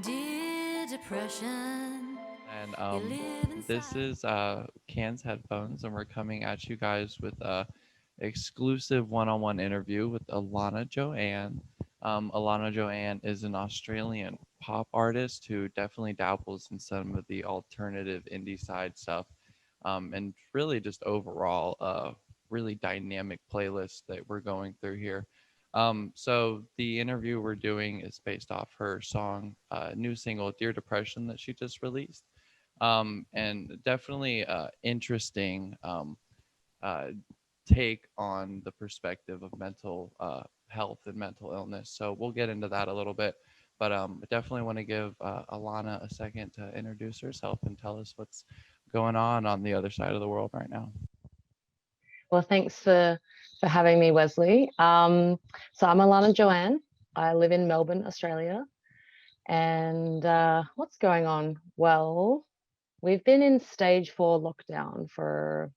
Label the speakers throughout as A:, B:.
A: Dear depression,
B: And
A: you live
B: this
A: inside.
B: is Can's Headphones, and we're coming at you guys with a exclusive one-on-one interview with Alana Joanne. Alana Joanne is an Australian pop artist who definitely dabbles in some of the alternative indie side stuff, and really just overall really dynamic playlist that we're going through here. So the interview we're doing is based off her song, new single "Dear Depression" that she just released, and definitely interesting uh, take on the perspective of mental health and mental illness. So we'll get into that a little bit, but I definitely want to give Alana a second to introduce herself and tell us what's going on the other side of the world right now.
C: Well, thanks for having me, Wesley. So I'm Alana Joanne. I live in Melbourne, Australia. And what's going on? Well, we've been in stage 4 lockdown for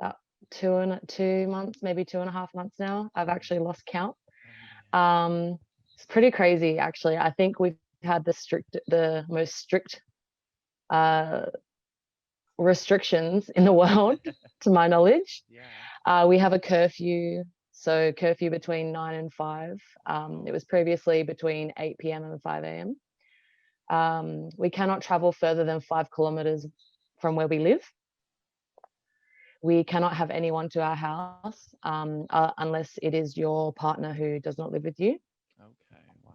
C: about 2 months, maybe 2.5 months now. I've actually lost count.
B: Oh man.
C: It's pretty crazy, actually. I think we've had the most strict uh, restrictions in the world, to my knowledge.
B: Yeah.
C: We have a curfew, so curfew between 9 and 5. It
B: Oh.
C: was previously between 8 p.m. and 5 a.m. We cannot travel further than 5 kilometers from where we live. We cannot have anyone to our house unless it is your partner who does not live with you.
B: Okay. Wow.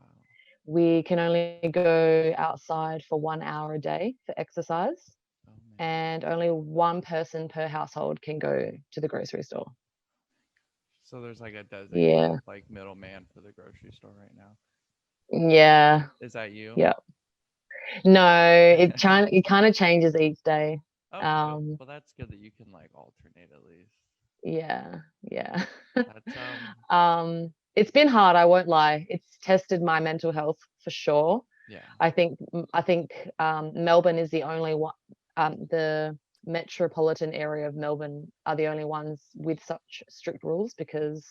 C: We can only go outside for 1 hour a day for exercise,
B: Oh man.
C: and only one person per household can go to the grocery store.
B: So there's like a
C: Yeah,
B: designated like middleman for the grocery store right now.
C: yeah,
B: Is that you?
C: yeah. No, it kind of changes each day.
B: Okay.
C: Um,
B: Well, that's good that you can like alternate at least.
C: yeah, yeah.
B: That's
C: It's been hard, I won't lie. It's tested my mental health for sure.
B: yeah.
C: I think Melbourne is the only one. The metropolitan area of Melbourne are the only ones with such strict rules because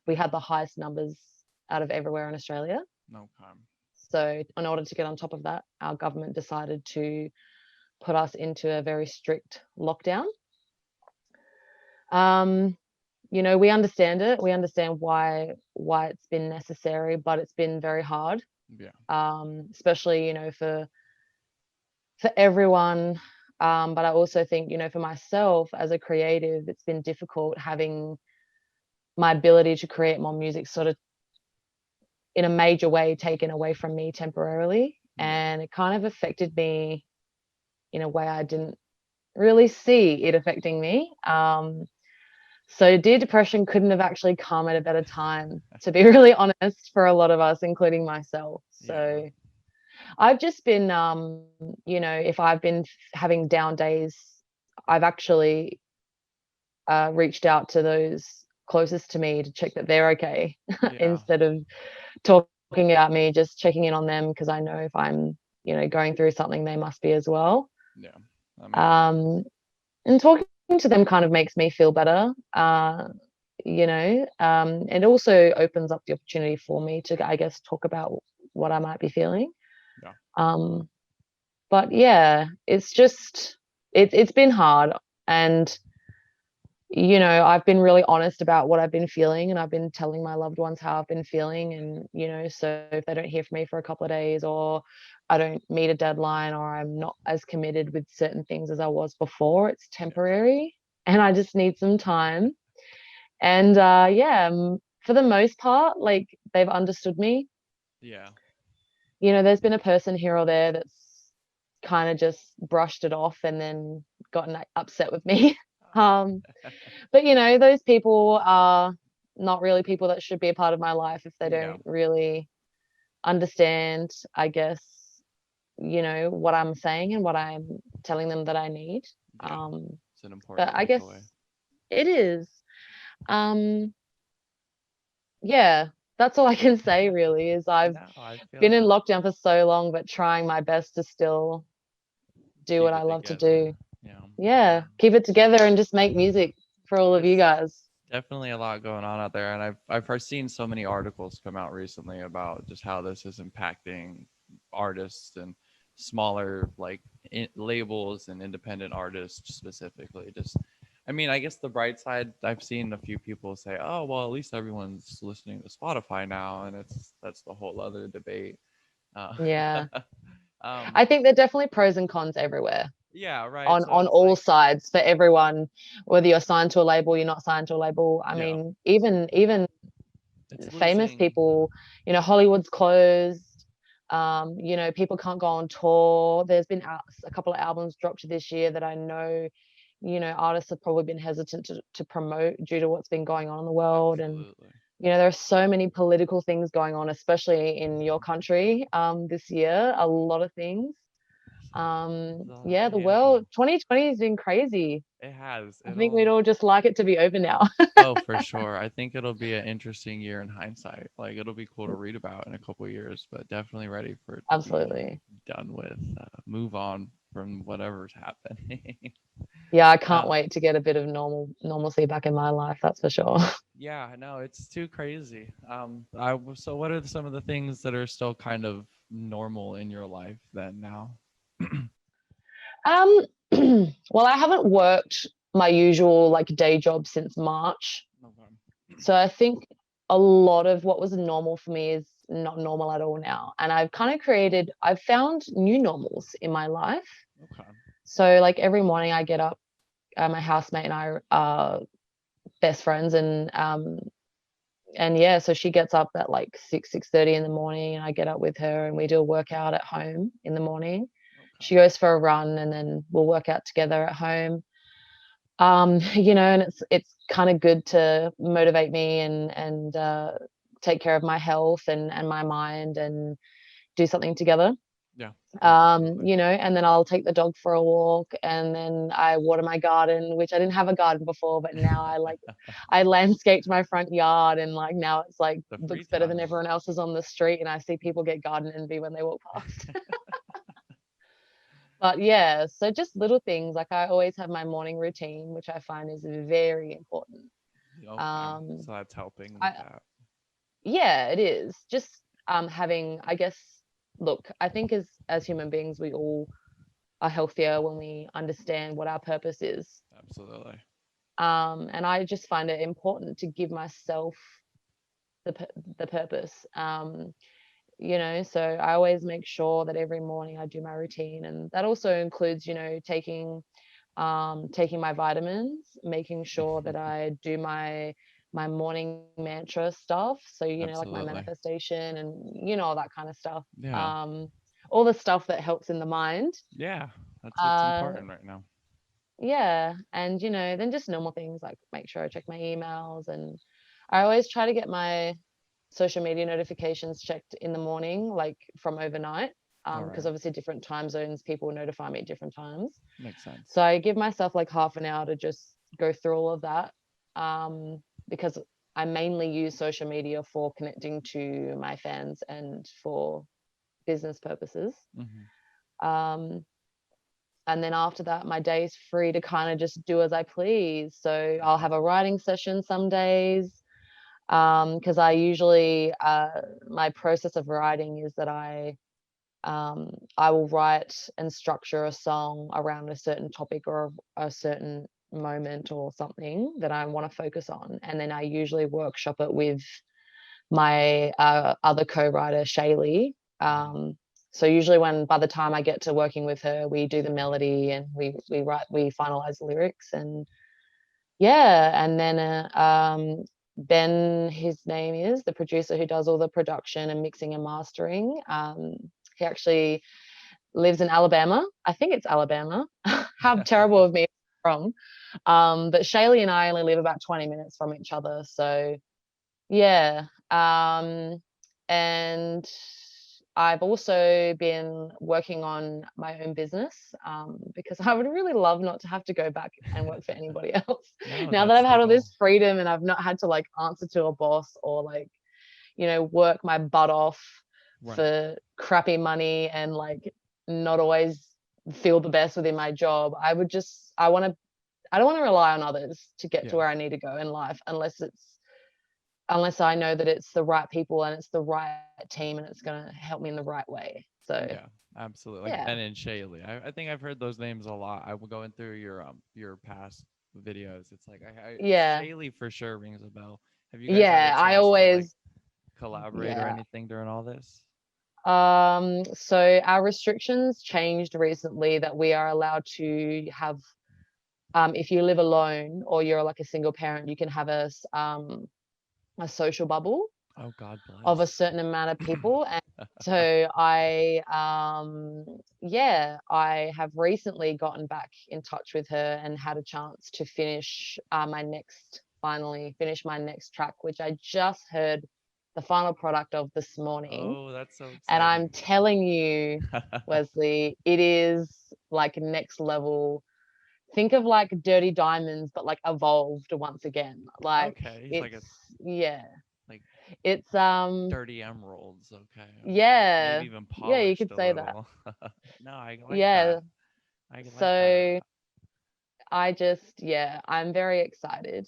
C: we had the highest numbers out of everywhere in Australia.
B: Okay.
C: So, in order to get on top of that, our government decided to put us into a very strict lockdown. Um, we understand it. We understand why it's been necessary, but it's been very hard,
B: Yeah.
C: especially for everyone. But I also think for myself as a creative, it's been difficult having my ability to create more music sort of in a major way taken away from me temporarily,
B: Yeah.
C: and it kind of affected me in a way I didn't really see it affecting me. So Dear Depression couldn't have actually come at a better time, to be really honest, for a lot of us, including myself.
B: Yeah.
C: So I've just been, if I've been having down days, I've actually reached out to those closest to me to check that they're okay
B: Yeah.
C: instead of talking about me, just checking in on them because I know if I'm, going through something, they must be as well.
B: Yeah. That makes sense.
C: Um, and talking to them kind of makes me feel better. It also opens up the opportunity for me to, I guess, talk about what I might be feeling.
B: Yeah.
C: Um, but yeah, it's been hard, and I've been really honest about what I've been feeling, and I've been telling my loved ones how I've been feeling, and so if they don't hear from me for a couple of days, or I don't meet a deadline, or I'm not as committed with certain things as I was before, it's
B: Yeah.
C: temporary, and I just need some time. And yeah, for the most part, like, they've understood me.
B: Yeah.
C: There's been a person here or there that's kind of just brushed it off and then gotten upset with me. um but those people are not really people that should be a part of my life if they
B: Yeah.
C: don't really understand, I guess, what I'm saying and what I'm telling them that I need.
B: Yeah.
C: um
B: It's an important
C: but I guess
B: takeaway.
C: it is. um yeah, that's all I can say really, is I've
B: No, I feel
C: been in
B: that.
C: lockdown for so long, but trying my best to still do what
B: Keep
C: I
B: it
C: love to
B: together.
C: do.
B: Yeah.
C: Yeah, keep it together and just make music for all of you
B: There's
C: guys.
B: definitely a lot going on out there, and I've seen so many articles come out recently about just how this is impacting artists and smaller like labels and independent artists specifically. Just, I mean, I guess the bright side, I've seen a few people say, "Oh, well, at least everyone's listening to Spotify now," and that's the whole other debate. Uh,
C: Yeah.
B: um,
C: I think there are definitely pros and cons everywhere
B: yeah, right.
C: on
B: So it's
C: all
B: like,
C: sides for everyone, whether you're signed to a label, you're not signed to a label. I
B: yeah,
C: mean, even
B: it's
C: famous
B: losing.
C: people, Hollywood's closed. People can't go on tour. There's been a couple of albums dropped this year that I know, artists have probably been hesitant to promote due to what's been going on in the world. And
B: Absolutely.
C: there are so many political things going on, especially in your country, this year. A lot of things.
B: A
C: The world
B: handful.
C: 2020 has been crazy.
B: It has.
C: I think we'd
B: It'll.
C: all just like it to be over now.
B: Oh, for sure. I think it'll be an interesting year in hindsight. Like it'll be cool to read about in a couple years, but definitely ready for it to be
C: Absolutely.
B: done with. Move on from whatever's happening.
C: Yeah, I can't
B: uh,
C: wait to get a bit of normalcy back in my life, that's for sure.
B: yeah, no, it's too crazy. So what are some of the things that are still kind of normal in your life then now?
C: Um, well, I haven't worked my usual like day job since March.
B: Okay.
C: So I think a lot of what was normal for me is not normal at all now. And I've found new normals in my life.
B: Okay.
C: So like every morning I get up, my housemate and I are best friends, and yeah, so she gets up at like 6:30 in the morning, and I get up with her and we do a workout at home in the morning.
B: Okay.
C: She goes for a run and then we'll work out together at home. And it's kind of good to motivate me and take care of my health and my mind and do something together.
B: Yeah, absolutely.
C: And then I'll take the dog for a walk, and then I water my garden, which I didn't have a garden before, but now I landscaped my front yard, and like now it's like
B: The free
C: looks better than
B: time.
C: everyone else's on the street, and I see people get garden envy when they walk past. But yeah, so just little things, like I always have my morning routine, which I find is very important.
B: Okay.
C: Um,
B: So that's helping with
C: I
B: that.
C: Yeah, it is. Just having, I guess, look, I think as human beings, we all are healthier when we understand what our purpose is.
B: Absolutely.
C: And I just find it important to give myself the purpose. So I always make sure that every morning I do my routine, and that also includes, taking my vitamins, making sure that I do my morning mantra stuff. So, like my
B: Absolutely.
C: manifestation and all that kind of stuff.
B: Yeah.
C: Um, all the stuff that helps in the mind.
B: Yeah. That's what's
C: Uh,
B: important right now.
C: yeah, and then just normal things like make sure I check my emails, and I always try to get my social media notifications checked in the morning, like from overnight.
B: All
C: Because
B: right.
C: obviously different time zones, people notify me at different times.
B: Makes sense.
C: So I give myself like half an hour to just go through all of that, because I mainly use social media for connecting to my fans and for business purposes.
B: Hmm.
C: Um, and then after that, my day is free to kind of just do as I please. So I'll have a writing session some days, because I usually, my process of writing is that I will write and structure a song around a certain topic or a certain moment or something that I want to focus on. And then I usually workshop it with my other co-writer, Shaylee.
B: Hmm.
C: So usually by the time I get to working with her, we do the melody and we finalize the lyrics, and yeah, and then Ben, his name is the producer who does all the production and mixing and mastering. He actually lives in Alabama. I think it's Alabama. How terrible of me if I'm wrong. But Shaylee and I only live about 20 minutes from each other. So yeah. And I've also been working on my own business, because I would really love not to have to go back and work for anybody else.
B: No,
C: Now that
B: that's
C: I've
B: the
C: had all
B: goal.
C: this freedom and I've not had to like answer to a boss or like, work my butt off
B: Right.
C: for crappy money and like not always feel the best within my job. I don't want to rely on others to get to
B: Yeah.
C: where I need to go in life unless it's unless I know that it's the right people and it's the right team and it's going to help me in the right way. So
B: Yeah, absolutely. Like
C: yeah,
B: Ben and Shaylee. I think I've heard those names a lot. I will going through your past videos. It's like I
C: yeah,
B: Shaylee for sure rings a bell. Have you guys had a
C: yeah. I
B: chance to like
C: always,
B: collaborate or
C: yeah.
B: anything during all this?
C: So our restrictions changed recently that we are allowed to have, if you live alone or you're like a single parent, you can have a social bubble
B: Oh, God
C: of a
B: bless.
C: certain amount of people. And so yeah, I have recently gotten back in touch with her and had a chance to finish finally finish my next track, which I just heard the final product of this morning.
B: Oh, that's so
C: And I'm
B: exciting.
C: telling you, Wesley, it is like next level. Think of like Dirty Diamonds, but like evolved once again. Like
B: Okay, it's like
C: it's,
B: a
C: yeah,
B: like
C: it's
B: dirty emeralds. Okay, okay.
C: yeah,
B: Maybe even
C: yeah, you
B: polished
C: could
B: a
C: say that.
B: little. No, I like
C: Yeah.
B: that. I like
C: So
B: that.
C: yeah, I'm very excited.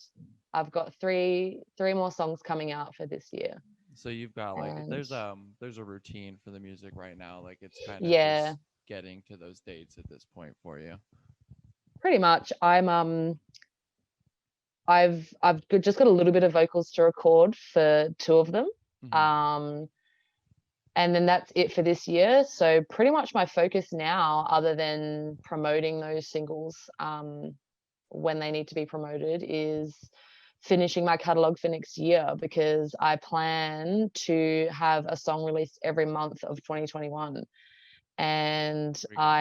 C: I've got three more songs coming out for this year.
B: So you've got like
C: And
B: there's a routine for the music right now. Like it's kind of
C: yeah,
B: just getting to those dates at this point for you.
C: pretty much. I've just got a little bit of vocals to record for two of them.
B: Hmm.
C: Um and then that's it for this year. So pretty much my focus now, other than promoting those singles, when they need to be promoted, is finishing my catalog for next year, because I plan to have a song released every month of 2021. And
B: Pretty good.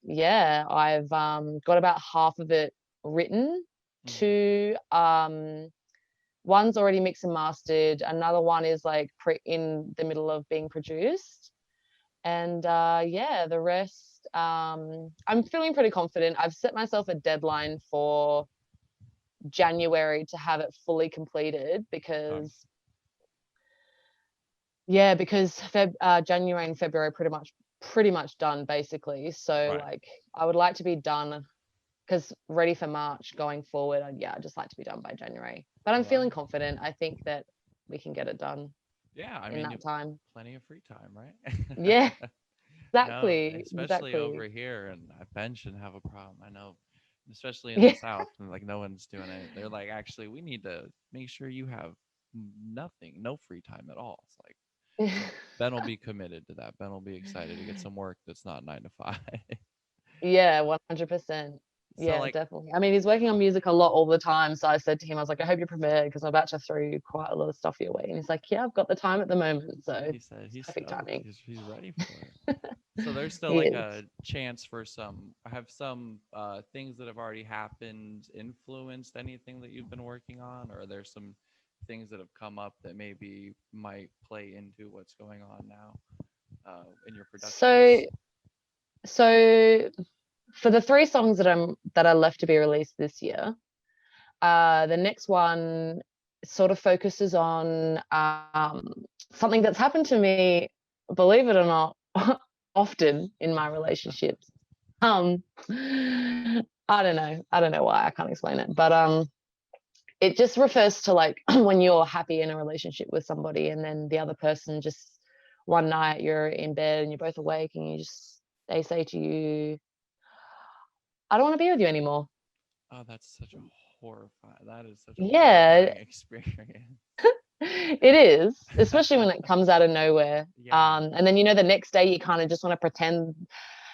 C: yeah, I've got about half of it written.
B: Hmm.
C: Two, one's already mixed and mastered. Another one is like in the middle of being produced. And yeah, the rest, I'm feeling pretty confident. I've set myself a deadline for January to have it fully completed,
B: Okay.
C: because yeah, because January and February are pretty much done basically. So
B: Right.
C: like I would like to be done, because ready for March going forward. Yeah, I'd just like to be done by January. But I'm
B: Well,
C: feeling confident. I think that we can get it done
B: yeah. I
C: in
B: mean,
C: that time.
B: plenty of free time,
C: Yeah,
B: right? No,
C: exactly,
B: especially
C: exactly.
B: over here, and Ben shouldn't have a problem. I know, especially in the
C: Yeah.
B: South, and, like no one's doing it. They're like, actually, we need to make sure you have nothing, no free time at all. It's like, so Ben will be committed to that. Ben will be excited to get some work that's not 9 to 5.
C: Yeah, 100%.
B: So
C: Yeah,
B: like,
C: definitely. I mean, he's working on music a lot all the time. So I said to him, I was like, I hope you're prepared, because I'm about to throw you quite a lot of stuff your way. And he's like, yeah, I've got the time at the moment. So
B: he said,
C: it's
B: he's
C: perfect
B: stoked.
C: timing.
B: He's ready for it. So there's still
C: He
B: like
C: is.
B: a chance for some. I have some things that have already happened influenced anything that you've been working on, or there's some things that have come up that maybe might play into what's going on now in your
C: So,
B: productions.
C: so for the three songs that are left to be released this year, the next one sort of focuses on something that's happened to me, believe it or not, often in my relationships. Um, I don't know. I don't know why. I can't explain it. But it just refers to like when you're happy in a relationship with somebody, and then the other person just one night you're in bed and you're both awake, and they say to you, "I don't want to be with you anymore."
B: Oh, that's such a horrifying. That is such a
C: Yeah,
B: horrifying experience.
C: it is, especially when it comes out of nowhere.
B: Yeah,
C: And then the next day you kind of just want to pretend.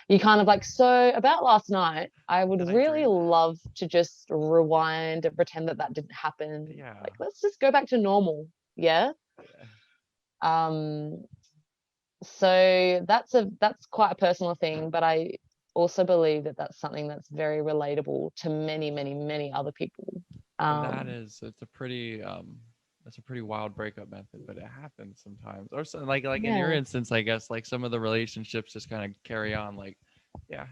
C: You kind of like, so about last night, I would
B: did I
C: really
B: dream that?
C: love to just rewind and pretend that that didn't happen.
B: Yeah,
C: Like, let's just go back to normal. Yeah.
B: yeah.
C: Um, so that's quite a personal thing, but I also believe that that's something that's very relatable to many, many, many other people.
B: And that
C: Um,
B: is, it's a pretty that's a pretty wild breakup method, but it happens sometimes. Or so, like in your
C: yeah.
B: instance, I guess like some of the relationships just kind of carry on. Like, yeah,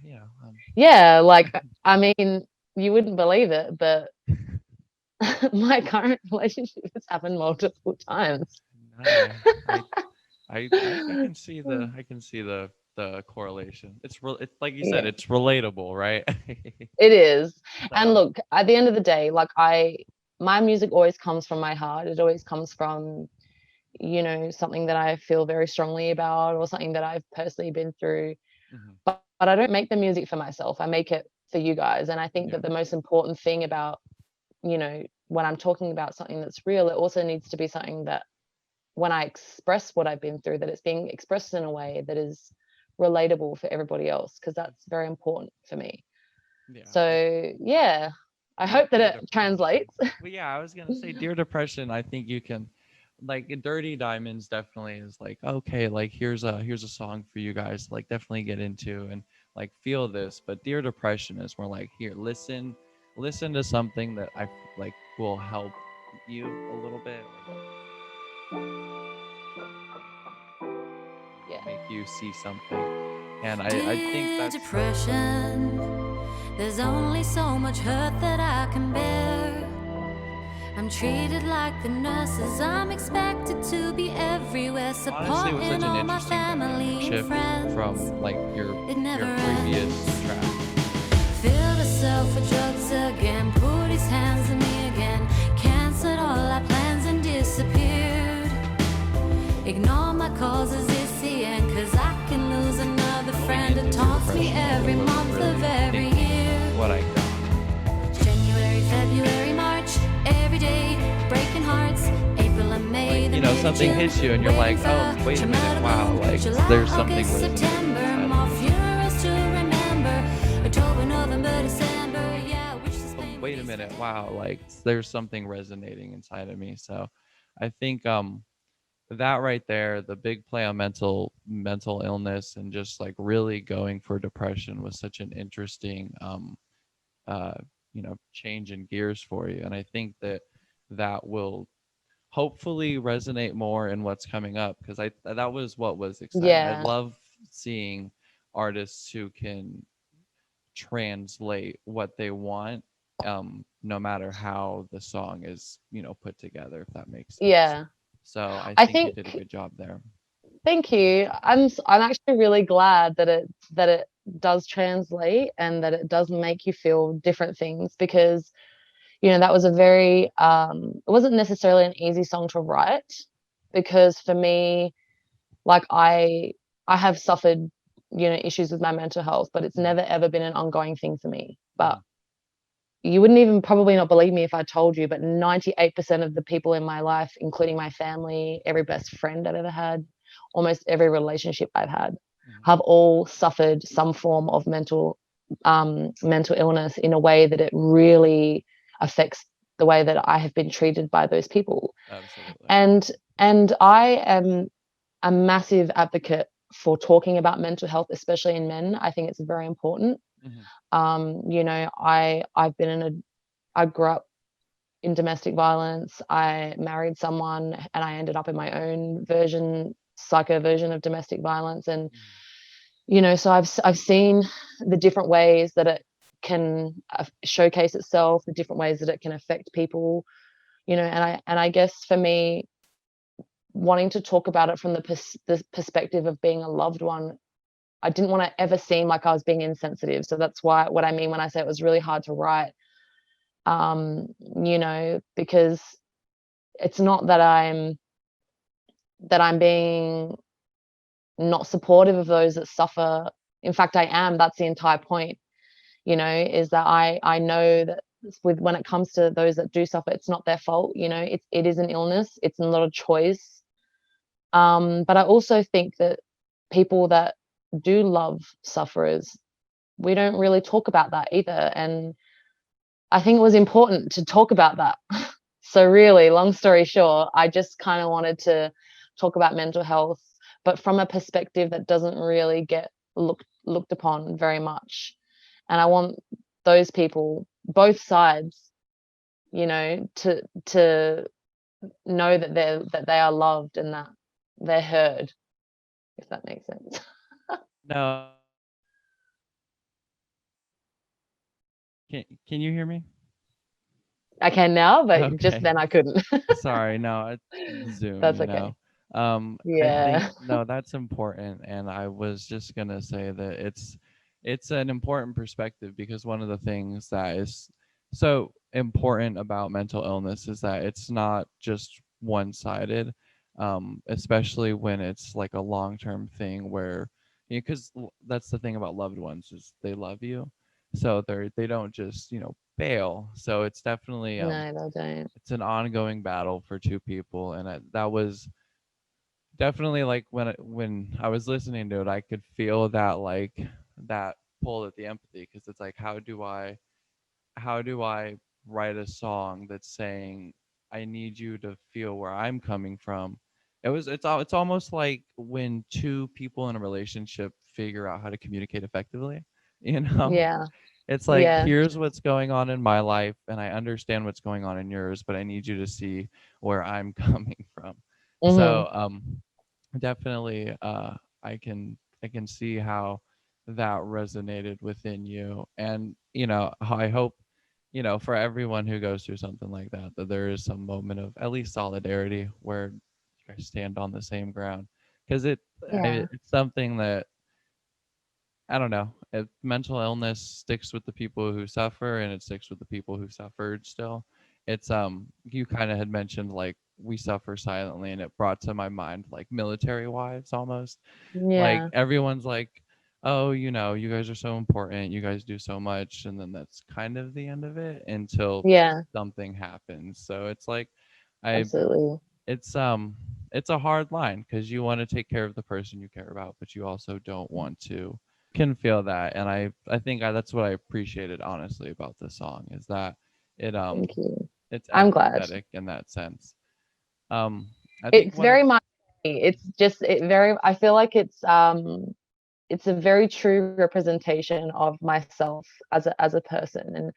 C: Yeah, like I mean, you wouldn't believe it, but my current relationship has happened multiple times.
B: no, I can see the correlation. It's like you said,
C: Yeah,
B: it's relatable, right?
C: it is. And
B: So
C: look, at the end of the day, like my music always comes from my heart. It always comes from, something that I feel very strongly about, or something that I've personally been through.
B: Hmm.
C: But I don't make the music for myself. I make it for you guys. And I think
B: Yeah.
C: that the most important thing about, when I'm talking about something that's real, it also needs to be something that when I express what I've been through, that it's being expressed in a way that is relatable for everybody else, because that's very important for me.
B: Yeah.
C: So yeah, I
B: Dear,
C: hope that
B: dear
C: it
B: depression.
C: translates.
B: Well, yeah, I was gonna say, dear depression. I think you can, like, Dirty Diamonds definitely is like, okay, like here's a song for you guys, to, like, definitely get into and like feel this. But dear depression is more like, here, listen to something that like will help you a little bit,
C: Yeah.
B: make you see something. And I think
A: Dear
B: that's
A: depression, there's only so much hurt that I can bear. I'm treated like the nurses, I'm expected to be everywhere,
B: honestly, it was such
A: supporting
B: an
A: all my
B: interesting dynamic
A: family and
B: shift
A: friends.
B: from like
A: It
B: your
A: never
B: previous
A: ends.
B: track.
A: Filled herself with drugs again, put his hands on me again, cancelled all our plans and disappeared. Ignore my calls as it's the end, cause I can lose another friend
B: Into
A: that taunts me
B: depression,
A: every
B: I
A: month
B: really
A: of every
B: think
A: year.
B: what I got.
A: January, February, March, every day, breaking hearts. April and May,
B: Like,
A: then May to
B: something
A: June,
B: hits you and you're
A: waiting
B: like, oh,
A: for
B: wait a
A: your
B: minute,
A: metal
B: wow,
A: bloom.
B: like
A: July,
B: there's something
A: August,
B: resonating
A: September,
B: inside of
A: more
B: me.
A: funerals to remember. October, November, December, yeah, wish this pain would
B: Wait a
A: be
B: minute,
A: spent.
B: wow, like there's something resonating inside of me. So I think that right there, the big play on mental illness and just like really going for depression was such an interesting uh change in gears for you. And I think that that will hopefully resonate more in what's coming up, because I that was what was exciting. I
C: Yeah.
B: love seeing artists who can translate what they want, no matter how the song is, put together, if that makes sense.
C: Yeah.
B: So I
C: I
B: think you did a
C: think
B: good job there.
C: Thank you. I'm actually really glad that it does translate and that it does make you feel different things, because that was a very it wasn't necessarily an easy song to write, because for me, like, I have suffered, issues with my mental health, but it's
B: Mhm,
C: never ever been an ongoing thing for me. But
B: mhm,
C: you wouldn't even probably not believe me if I told you, but 98% of the people in my life, including my family, every best friend I've ever had, almost every relationship I've had,
B: mhm.
C: have all suffered some form of mental illness in a way that it really affects the way that I have been treated by those people.
B: Absolutely.
C: And I am a massive advocate for talking about mental health, especially in men. I think it's very important.
B: Mhm,
C: I've been in a I grew up in domestic violence. I married someone and I ended up in my own psycho version of domestic violence. And,
B: mhm.
C: so I've seen the different ways that it can showcase itself, the different ways that it can affect people, and I guess for me, wanting to talk about it from the perspective of being a loved one, I didn't want to ever seem like I was being insensitive. So that's why what I mean when I say it was really hard to write, because it's not that I'm being not supportive of those that suffer. In fact, I am. That's the entire point, is that I know that with when it comes to those that do suffer, it's not their fault. It is an illness. It's not a choice. But I also think that people that do love sufferers, we don't really talk about that either. And I think it was important to talk about that. So really, long story short, I just kind of wanted to talk about mental health, but from a perspective that doesn't really get looked upon very much. And I want those people, both sides, to know that they are loved and that they're heard, if that makes sense.
B: No, can you hear me?
C: I can now, but just
B: Okay.
C: then I couldn't.
B: Sorry, no, it's Zoom,
C: That's
B: you know.
C: okay.
B: I think
C: Yeah.
B: no, that's important, and I was just gonna say that it's an important perspective, because one of the things that is so important about mental illness is that it's not just one-sided, especially when it's like a long-term thing where, because that's the thing about loved ones is they love you, so they don't just bail. So it's definitely
C: No, they don't.
B: it's an ongoing battle for two people, and that was definitely like when I was listening to it, I could feel that that pull at the empathy, because it's like how do I write a song that's saying I need you to feel where I'm coming from? It's almost like when two people in a relationship figure out how to communicate effectively, you know?
C: Yeah,
B: It's like,
C: yeah.
B: here's what's going on in my life and I understand what's going on in yours, but I need you to see where I'm coming from.
C: Hmm.
B: So, definitely I can see how that resonated within you. And I hope for everyone who goes through something like that, that there is some moment of at least solidarity where you guys stand on the same ground, because
C: Yeah,
B: it's something that I don't know. Mental illness sticks with the people who suffer, and it sticks with the people who suffered still. It's you kind of had mentioned like we suffer silently, and it brought to my mind like military wives almost. Like
C: yeah,
B: everyone's like, "Oh, you guys are so important. You guys do so much." And then that's kind of the end of it until
C: yeah.
B: something happens. So it's like I
C: Absolutely.
B: it's um it's a hard line, because you want to take care of the person you care about, but you also don't want to can feel that. And I think that's what I appreciated honestly about this song, is that it
C: Thank you.
B: it's
C: I'm glad.
B: empathetic in that sense. um I think
C: It's
B: one of
C: very much it's just it very I feel like it's a very true representation of myself as a person.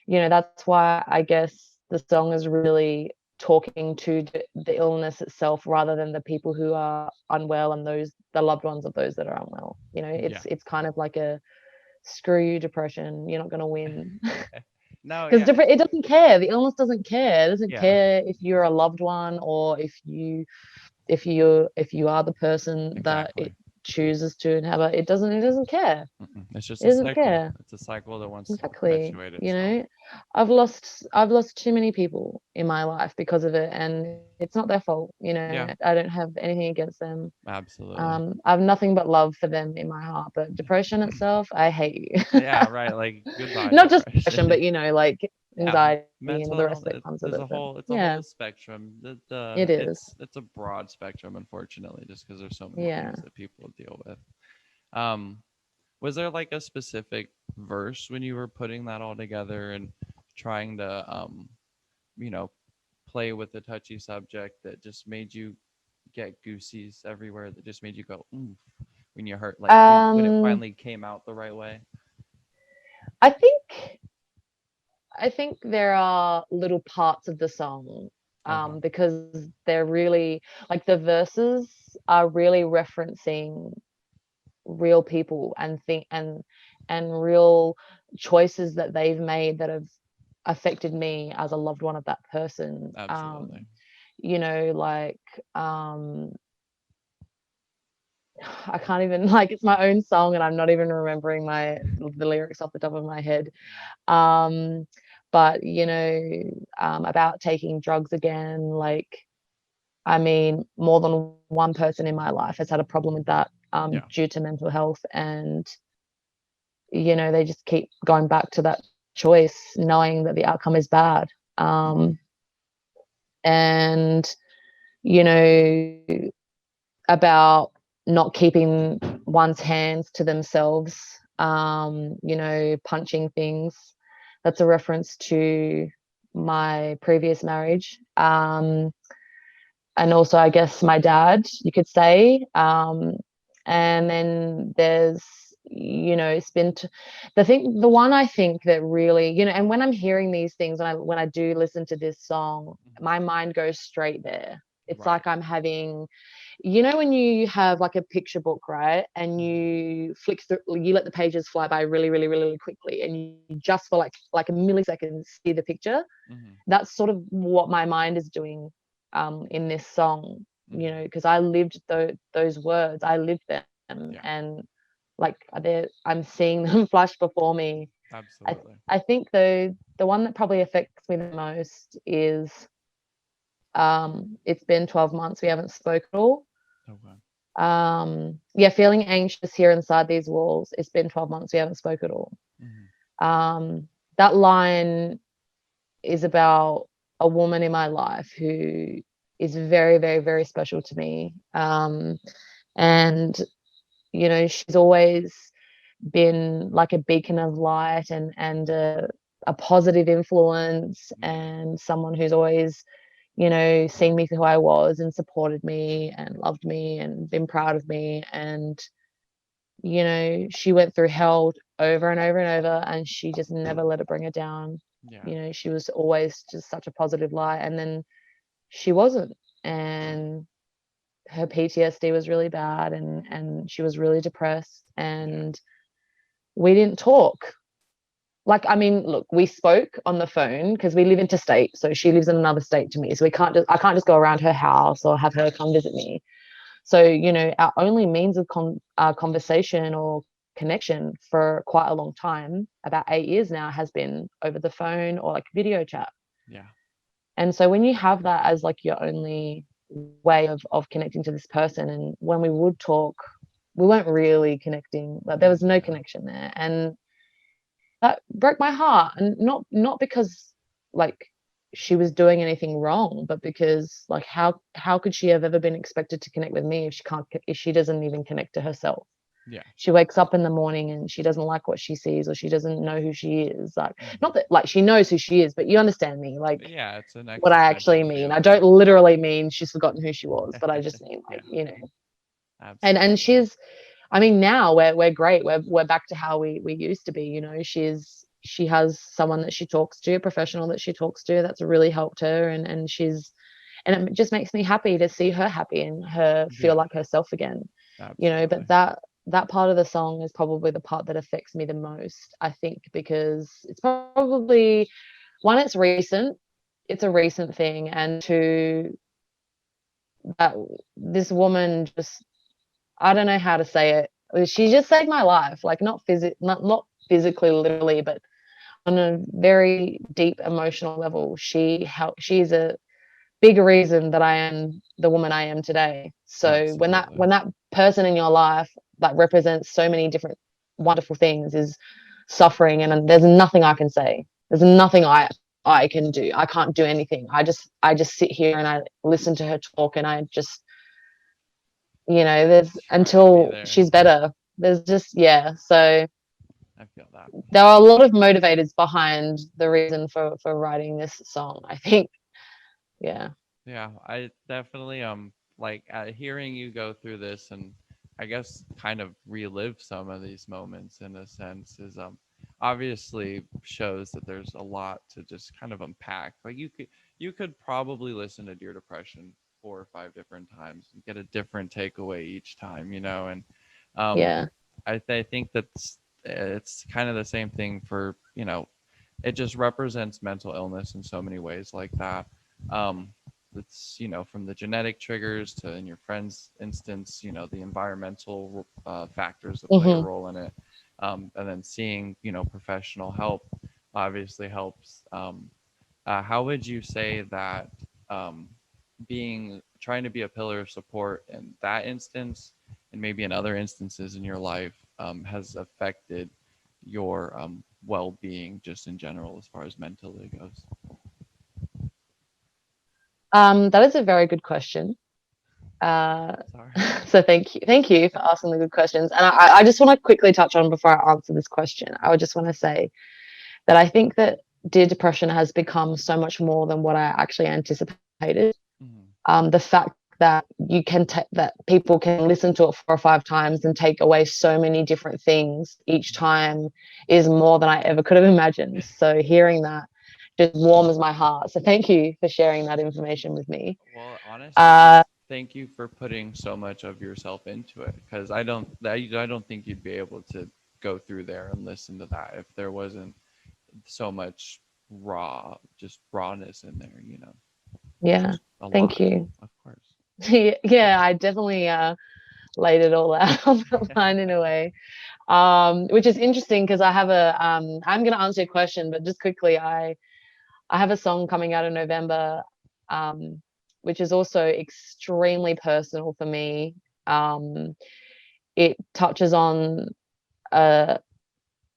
C: And that's why I guess the song is really talking to the illness itself rather than the people who are unwell and the loved ones of those that are unwell.
B: yeah.
C: It's kind of like a screw you, depression, you're not going to win.
B: No,
C: Because
B: yeah,
C: it doesn't care. The illness doesn't care. It doesn't
B: yeah,
C: care if you're a loved one, or if you are the person that it
B: exactly.
C: chooses to inhabit. It doesn't care.
B: Mm-mm. It's just
C: It
B: a
C: doesn't
B: cycle.
C: care.
B: It's a cycle that wants to
C: Exactly.
B: perpetuate itself.
C: I've lost too many people in my life because of it, and it's not their fault.
B: Yeah,
C: I don't have anything against them.
B: absolutely.
C: I have nothing but love for them in my heart. But depression itself, I hate you.
B: Yeah, right. Like goodbye
C: Not just depression,
B: depression.
C: but like
B: Yeah,
C: anxiety and all
B: mental
C: the rest that
B: illness.
C: comes with
B: There's
C: it.
B: a
C: But
B: whole. It's a
C: yeah,
B: whole spectrum.
C: it is.
B: It's a broad spectrum, unfortunately, just because there's so many
C: Yeah.
B: things that people deal with. Um, was there like a specific verse when you were putting that all together and trying to you know, play with the touchy subject that just made you get goosies everywhere? That just made you go oof when you heard, like when it
C: Um,
B: finally came out the right way?
C: I think I think there are little parts of the song,
B: Okay.
C: because they're really like the verses are really referencing real people and real choices that they've made that have affected me as a loved one of that person.
B: Absolutely.
C: Like, um I can't even like it's my own song and I'm not even remembering the lyrics off the top of my head. um but about taking drugs again, like, I mean, more than one person in my life has had a problem with that,
B: Yeah.
C: due to mental health, and they just keep going back to that choice knowing that the outcome is bad. And you know about not keeping one's hands to themselves, punching things. That's a reference to my previous marriage. And also, I guess, my dad, you could say. And then there's, it's been the one I think that really, and when I'm hearing these things, when I do listen to this song,
B: Mhm.
C: my mind goes straight there. It's
B: Right.
C: like I'm having, when you have like a picture book, right? And
B: Mhm.
C: you flick through, you let the pages fly by really, really, really, really quickly, and you just for like a millisecond see the picture.
B: Mhm.
C: That's sort of what my mind is doing, in this song,
B: Mhm.
C: because I lived those words. I lived them,
B: Yeah.
C: and I'm seeing them flash before me. I
B: Absolutely.
C: I think though the one that probably affects me the most is it's been 12 months we haven't spoken at all.
B: Okay.
C: Yeah, feeling anxious here inside these walls. It's been 12 months we haven't spoken at all.
B: Hmm.
C: Um, that line is about a woman in my life who is very, very, very special to me. And she's always been like a beacon of light and a positive influence,
B: Yeah.
C: and someone who's always seen me for who I was and supported me and loved me and been proud of me. And she went through hell over and over and over, and she just never let it bring her down.
B: Yeah.
C: She was always just such a positive light, and then she wasn't. And her PTSD was really bad, and she was really depressed,
B: Yeah.
C: and we didn't talk. Like, I mean, look, we spoke on the phone because we live interstate, so she lives in another state to me, so I can't just go around her house or have her come visit me. So our only means of conversation or connection for quite a long time, about 8 years now, has been over the phone or like video chat.
B: Yeah.
C: And so when you have that as like your only way of connecting to this person, and when we would talk, we weren't really connecting. Like, there was no
B: Yeah.
C: connection there, and that broke my heart. And not because like she was doing anything wrong, but because like how could she have ever been expected to connect with me if she doesn't even connect to herself?
B: Yeah.
C: She wakes up in the morning and she doesn't like what she sees, or she doesn't know who she is. Like,
B: Hmm.
C: not that like she knows who she is, but you understand me,
B: But
C: like
B: yeah, it's an
C: what I
B: existential
C: actually mean. I don't
B: feeling.
C: literally mean she's forgotten who she was, but I just mean
B: Yeah.
C: like, and
B: Absolutely.
C: she's, I mean, now we're great. We're back to how we used to be. She has someone that she talks to, a professional that she talks to, that's really helped her, and it just makes me happy to see her happy and her feel
B: Yeah.
C: like herself again.
B: Absolutely.
C: But that part of the song is probably the part that affects me the most, I think, because it's probably one, it's recent, it's a recent thing, and two, that this woman just, I don't know how to say it. She just saved my life, like not physically, literally, but on a very deep emotional level. She's a big reason that I am the woman I am today. So when that
B: Absolutely.
C: when that person in your life that represents so many different wonderful things is suffering, and there's nothing I can say. There's nothing I can do. I can't do anything. I just sit here and I listen to her talk, and I just, there's,
B: Try to be
C: until
B: there.
C: she's better, there's just, yeah. So
B: I feel that.
C: there are a lot of motivators behind the reason for writing this song, I think. Yeah.
B: Yeah, I definitely like hearing you go through this, and I guess kind of relive some of these moments in a sense is obviously shows that there's a lot to just kind of unpack. Like you could probably listen to Dear Depression 4 or 5 different times and get a different takeaway each time, and um
C: Yeah.
B: I think it's kind of the same thing for, it just represents mental illness in so many ways like that. Um, it's, from the genetic triggers to, in your friend's instance, the environmental factors that play a
C: Hmm.
B: role in it. And then seeing, professional help obviously helps. How would you say that um, trying to be a pillar of support in that instance and maybe in other instances in your life has affected your well-being just in general as far as mentally goes?
C: That is a very good question. Uh,
B: Sorry.
C: so thank you for asking the good questions. And I just want to quickly touch on, before I answer this question, I would just want to say that I think that Dear Depression has become so much more than what I actually anticipated.
B: Mhm.
C: The fact that that people can listen to it 4 or 5 times and take away so many different things each time is more than I ever could have imagined. So hearing that just warms my heart. So thank you for sharing that information with me.
B: Well, honestly,
C: Uh,
B: just thank you for putting so much of yourself into it because I don't think you'd be able to go through there and listen to that if there wasn't so much just rawness in there,
C: yeah,
B: just a
C: thank
B: lot,
C: you.
B: of course.
C: Yeah, I definitely laid it all out on the line in a way. Which is interesting because I have I'm going to answer your question, but just quickly, I have a song coming out in November, which is also extremely personal for me. It touches on a,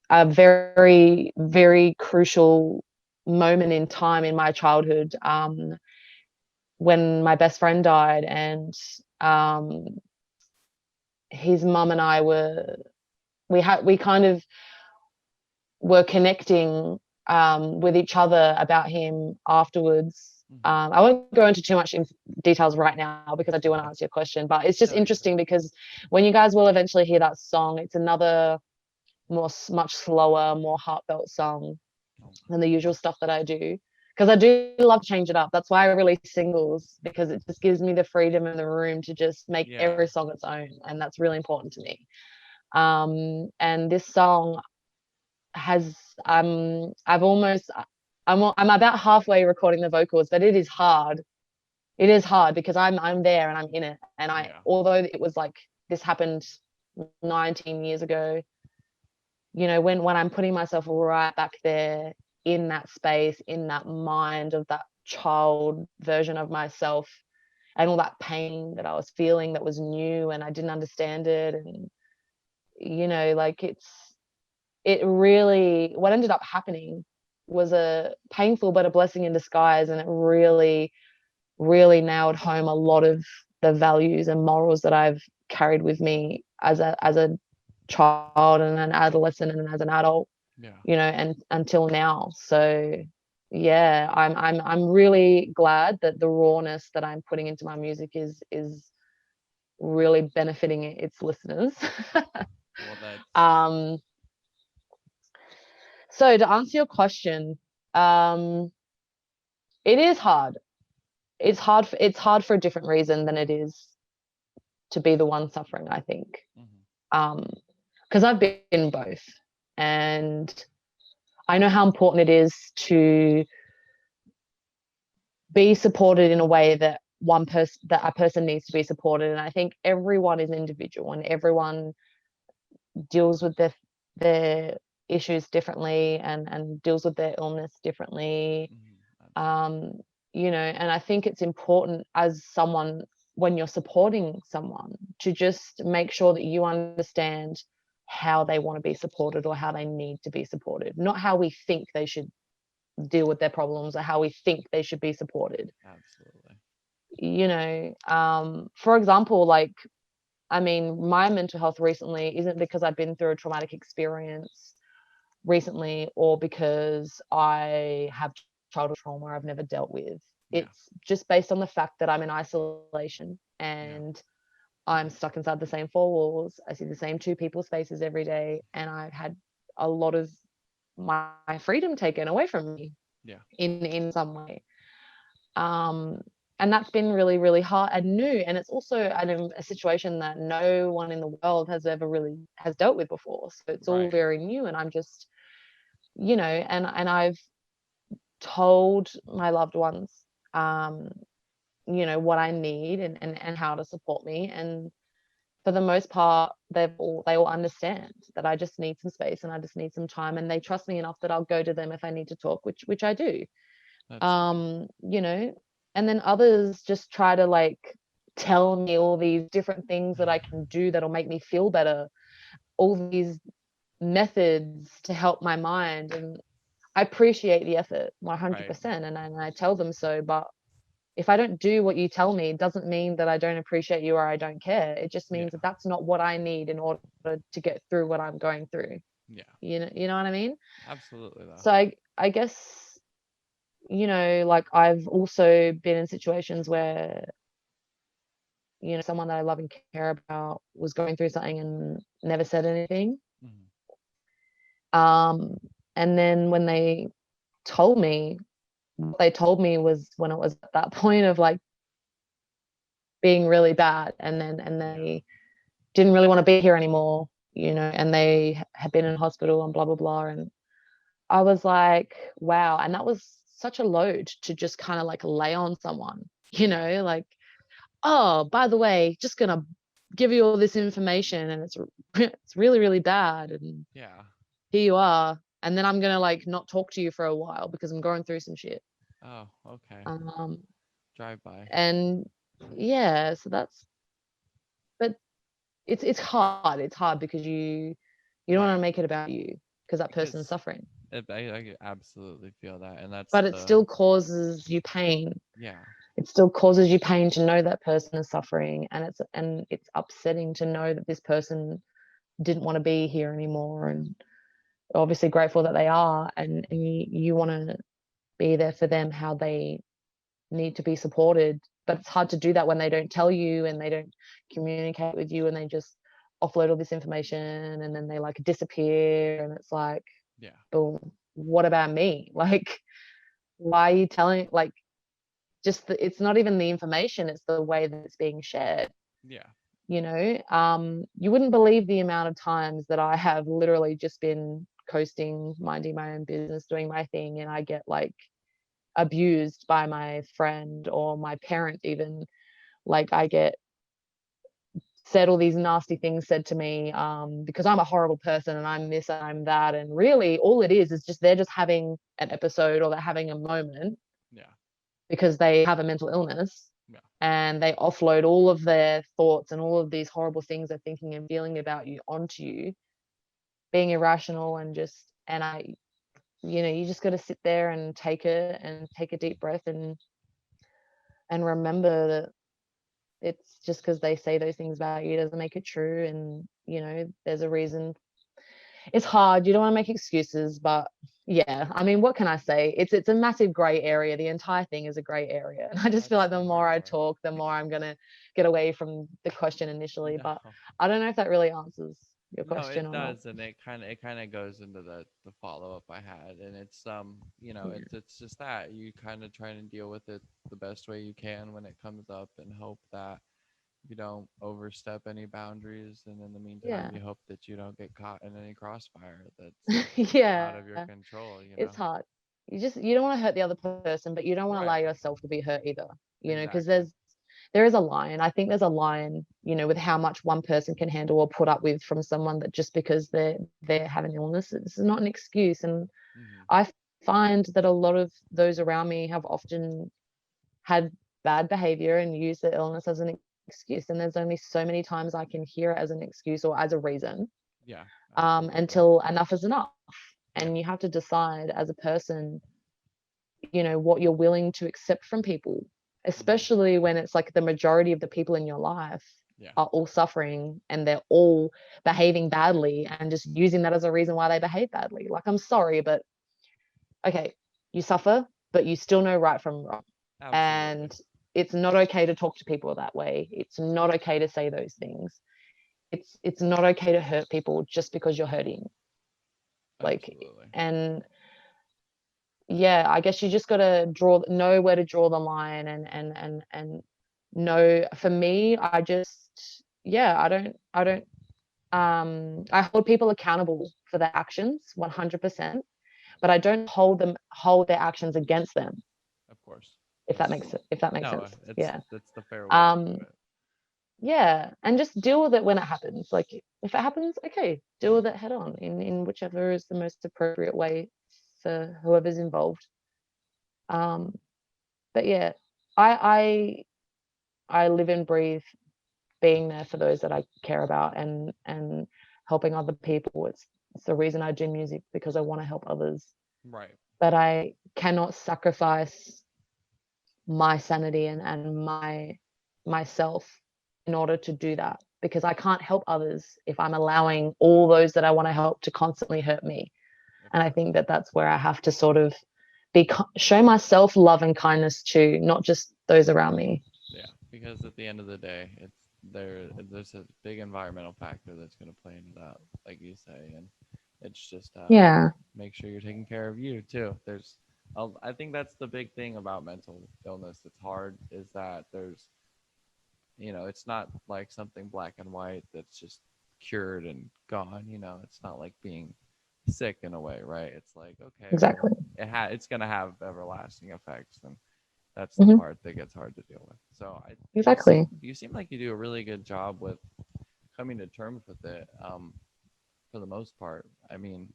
C: a very, very crucial moment in time in my childhood, when my best friend died, and his mum and I we kind of were connecting with each other about him afterwards. I won't go into too much details right now because I do want to answer your question, but it's just interesting because when you guys will eventually hear that song, it's another much slower, more heartfelt song than the usual stuff that I do. Because I do love to change it up. That's why I release singles, because it just gives me the freedom and the room to just make every song its own, and that's really important to me. And this song has I've almost I'm about halfway recording the vocals, but it is hard. It is hard because I'm there and I'm in it, and although it was like this happened 19 years ago, when I'm putting myself right back there in that space, in that mind of that child version of myself, and all that pain that I was feeling that was new and I didn't understand it, and like it really, what ended up happening was a painful but a blessing in disguise, and it really, really nailed home a lot of the values and morals that I've carried with me as a child and an adolescent and as an adult, and until now. So yeah, I'm really glad that the rawness that I'm putting into my music is really benefiting its listeners.
B: Well,
C: So to answer your question, it is hard. It's hard for a different reason than it is to be the one suffering, I think. Because I've been both, and I know how important it is to be supported in a way that a person needs to be supported. And I think everyone is individual, and everyone deals with their issues differently, and deals with their illness differently. And I think it's important as someone, when you're supporting someone, to just make sure that you understand how they want to be supported or how they need to be supported, not how we think they should deal with their problems or how we think they should be supported.
B: Absolutely.
C: For example, like, I mean, my mental health recently isn't because I've been through a traumatic experience recently or because I have childhood trauma I've never dealt with. It's just based on the fact that I'm in isolation and I'm stuck inside the same four walls. I see the same two people's faces every day, and I've had a lot of my freedom taken away from me in some way. And that's been really, really hard and new. And it's also a situation that no one in the world has ever really has dealt with before. So it's all very new. And I'm just, and I've told my loved ones, what I need and how to support me. And for the most part, they all understand that I just need some space and I just need some time. And they trust me enough that I'll go to them if I need to talk, which I do. And then others just try to like tell me all these different things that I can do that'll make me feel better, all these methods to help my mind. And I appreciate the effort 100%, and I tell them so. But if I don't do what you tell me, it doesn't mean that I don't appreciate you or I don't care. It just means that that's not what I need in order to get through what I'm going through. You know what I mean?
B: Absolutely. Though.
C: So I guess, like I've also been in situations where, someone that I love and care about was going through something and never said anything. And then when they told me, what they told me was when it was at that point of like being really bad, and they didn't really want to be here anymore, and they had been in hospital and blah, blah, blah. And I was like, wow. And that was such a load to just kind of like lay on someone, like, oh, by the way, just gonna give you all this information and it's it's really, really bad, and
B: Yeah.
C: here you are, and then I'm gonna like not talk to you for a while because I'm going through some shit.
B: Oh, okay.
C: Um,
B: Drive by.
C: and yeah, so that's, but it's hard. It's hard because you don't want to
B: Right.
C: make it about you because that person's
B: Because
C: suffering,
B: I absolutely feel that, and that's
C: but it
B: the
C: still causes you pain.
B: yeah,
C: It still causes you pain to know that person is suffering, and it's upsetting to know that this person didn't want to be here anymore, and obviously grateful that they are, and you want to be there for them how they need to be supported, but it's hard to do that when they don't tell you and they don't communicate with you, and they just offload all this information and then they like disappear, and it's like,
B: yeah,
C: but what about me? Like, why are you telling, like, just it's not even the information, it's the way that it's being shared.
B: yeah.
C: You wouldn't believe the amount of times that I have literally just been coasting, minding my own business, doing my thing, and I get like abused by my friend or my parent even. Like, I get said all these nasty things said to me, because I'm a horrible person and I'm this and I'm that, and really all it is just they're just having an episode or they're having a moment
B: Yeah.
C: because they have a mental illness,
B: Yeah.
C: and they offload all of their thoughts and all of these horrible things they're thinking and feeling about you onto you, being irrational, and just, and I, you just got to sit there and take it and take a deep breath, and remember that it's just because they say those things about you doesn't make it true, and there's a reason. It's hard, you don't want to make excuses, but yeah, I mean, what can I say? It's a massive gray area. The entire thing is a gray area, and I just feel
B: That's
C: like
B: the
C: the
B: hard
C: more I
B: part.
C: talk, the more I'm gonna get away from the question initially, but
B: No.
C: I don't know if that really answers your
B: No,
C: question
B: it
C: or not.
B: does, and it kind of goes into the follow up I had, and it's
C: Yeah.
B: it's just that you kind of try to deal with it the best way you can when it comes up, and hope that you don't overstep any boundaries, and in the meantime,
C: Yeah.
B: you hope that you don't get caught in any crossfire that's out
C: Yeah,
B: of your control.
C: it's hard. You don't want to hurt the other person, but you don't want to allow
B: Right.
C: yourself to be hurt either. Because
B: Exactly.
C: there is a line. I think there's a line, with how much one person can handle or put up with from someone, that just because they have an illness, it's not an excuse. And
B: Hmm.
C: I find that a lot of those around me have often had bad behavior and used the illness as an excuse. And there's only so many times I can hear it as an excuse or as a reason,
B: Yeah, absolutely.
C: until enough is enough.
B: Yeah.
C: And you have to decide as a person, what you're willing to accept from people,
B: Hmm.
C: especially when it's like the majority of the people in your life
B: Yeah.
C: are all suffering and they're all behaving badly and just using that as a reason why they behave badly. Like, I'm sorry, but okay, you suffer, but you still know right from wrong.
B: Absolutely.
C: And it's not okay to talk to people that way. It's not okay to say those things. It's not okay to hurt people just because you're hurting. Like,
B: Absolutely.
C: and yeah, I guess you just got to know where to draw the line, and know. For me, I just, yeah, I hold people accountable for their actions 100%, but I don't hold their actions against them,
B: Of course.
C: if that
B: That's
C: makes if that makes
B: no,
C: sense.
B: it's
C: Yeah.
B: that's the fair way to
C: Um
B: do it.
C: yeah, and just deal with it when it happens. Like, if it happens, okay, deal with it head on, in whichever is the most appropriate way for whoever's involved. Um but yeah, I I live and breathe being there for those that I care about, and helping other people. It's the reason I do music, because I want to help others.
B: Right.
C: But I cannot sacrifice my sanity and myself in order to do that, because I can't help others if I'm allowing all those that I want to help to constantly hurt me.
B: Of
C: And I
B: course.
C: think that that's where I have to sort of show myself love and kindness to not just those around me.
B: Yeah, because at the end of the day, there's a big environmental factor that's going to play into that, like you say, and it's just
C: Yeah,
B: make sure you're taking care of you too. I think that's the big thing about mental illness. It's hard is that it's not like something black and white that's just cured and gone. It's not like being sick in a way, right? It's like, okay, well,
C: exactly.
B: it's gonna have everlasting effects, and That's the
C: Hmm.
B: part that gets hard to deal with. So
C: Exactly.
B: you seem like you do a really good job with coming to terms with it. For the most part, I mean,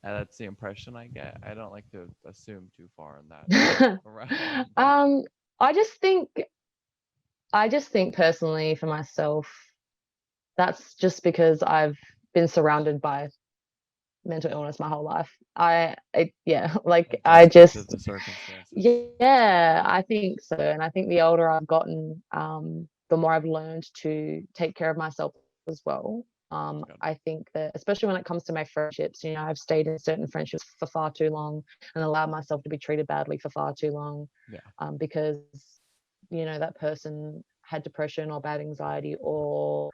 B: that's the impression I get. I don't like to assume too far on that realm, but
C: um, I just think, personally for myself, that's just because I've been surrounded by mental illness my whole life. Yeah, like I
B: adjusted to the
C: just,
B: circumstances.
C: yeah, I think so. And I think the older I've gotten, the more I've learned to take care of myself as well.
B: That's good.
C: I think that, especially when it comes to my friendships, I've stayed in certain friendships for far too long and allowed myself to be treated badly for far too long,
B: Yeah.
C: because, that person had depression or bad anxiety or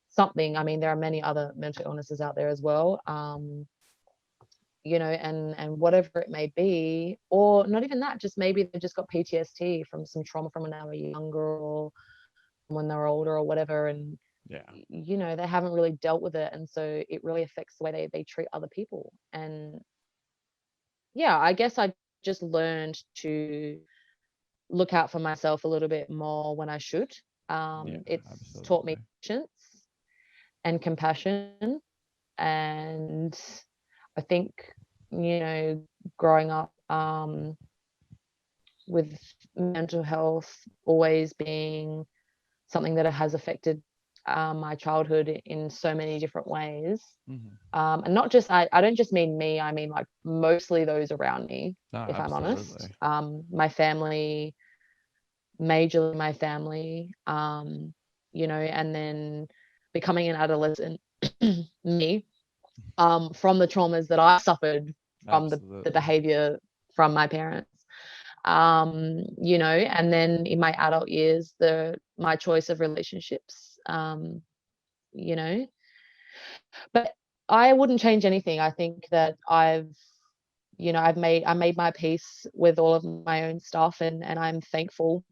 C: something. I mean, there are many other mental illnesses out there as well. And whatever it may be, or not even that, just maybe they've just got PTSD from some trauma from when they were younger or when they were older or whatever, and
B: Yeah.
C: they haven't really dealt with it, and so it really affects the way they treat other people. And yeah, I guess I just learned to look out for myself a little bit more when I should.
B: Yeah.
C: It's taught me
B: Absolutely.
C: patience and compassion. And I think, growing up, with mental health always being something that has affected, my childhood in so many different ways.
B: Hmm.
C: And not just, I don't just mean me, I mean like mostly those around me,
B: No,
C: if I'm honest.
B: absolutely.
C: My family, majorly my family, and then becoming an adolescent, me, from the traumas that I suffered from the
B: Absolutely.
C: behavior from my parents. And then in my adult years, my choice of relationships, you know, but I wouldn't change anything. I think that I made my peace with all of my own stuff, and I'm thankful,